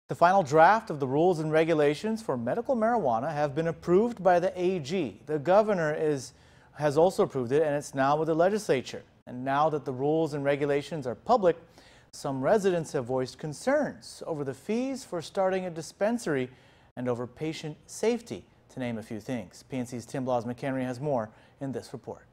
The final draft of the rules and regulations for medical marijuana have been approved by the AG. The governor has also approved it, and it's now with the legislature. And now that the rules and regulations are public, some residents have voiced concerns over the fees for starting a dispensary and over patient safety, to name a few things. PNC's Tim Blas-McHenry has more in this report.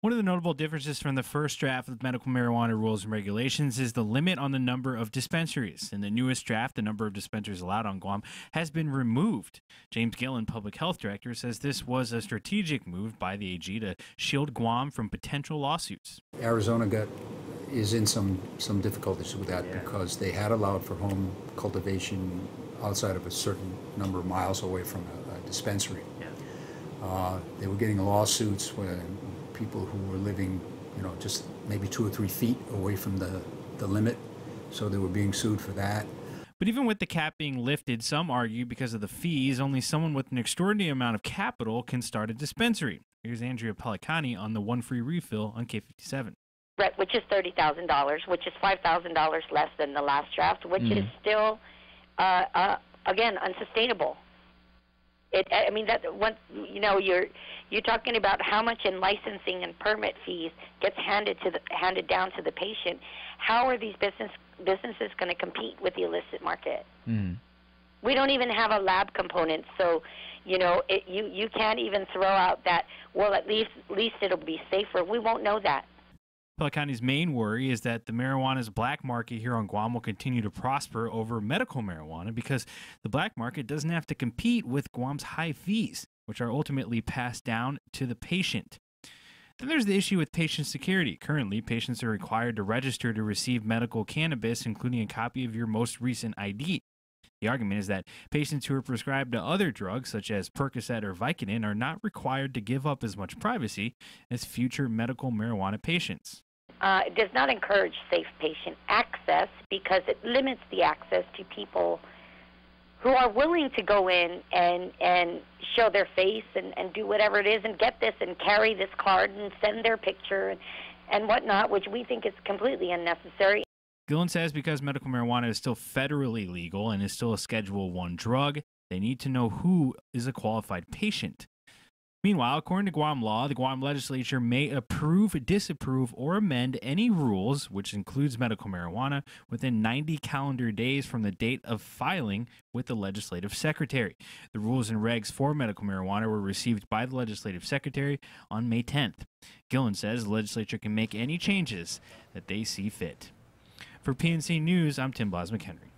One of the notable differences from the first draft of medical marijuana rules and regulations is the limit on the number of dispensaries. In the newest draft, the number of dispensaries allowed on Guam has been removed. James Gillen, public health director, says this was a strategic move by the AG to shield Guam from potential lawsuits. Arizona is in some difficulties with that because they had allowed for home cultivation outside of a certain number of miles away from a dispensary. They were getting lawsuits where people who were living, just maybe 2 or 3 feet away from the limit, so they were being sued for that. But even with the cap being lifted, some argue because of the fees, only someone with an extraordinary amount of capital can start a dispensary. Here's Andrea Pelicani on the one free refill on K57. Right, which is $30,000, which is $5,000 less than the last draft, which is still, again, unsustainable. You're talking about how much in licensing and permit fees gets handed down to the patient. How are these businesses going to compete with the illicit market? We don't even have a lab component, so you can't even throw out that. Well, at least it'll be safer. We won't know that. Pelicani's main worry is that the marijuana's black market here on Guam will continue to prosper over medical marijuana because the black market doesn't have to compete with Guam's high fees, which are ultimately passed down to the patient. Then there's the issue with patient security. Currently, patients are required to register to receive medical cannabis, including a copy of your most recent ID. The argument is that patients who are prescribed to other drugs, such as Percocet or Vicodin, are not required to give up as much privacy as future medical marijuana patients. It does not encourage safe patient access because it limits the access to people who are willing to go in and show their face and do whatever it is and get this and carry this card and send their picture and whatnot, which we think is completely unnecessary. Gillen says because medical marijuana is still federally legal and is still a Schedule I drug, they need to know who is a qualified patient. Meanwhile, according to Guam law, the Guam legislature may approve, disapprove, or amend any rules, which includes medical marijuana, within 90 calendar days from the date of filing with the legislative secretary. The rules and regs for medical marijuana were received by the legislative secretary on May 10th. Gillen says the legislature can make any changes that they see fit. For PNC News, I'm Tim Blas-McHenry.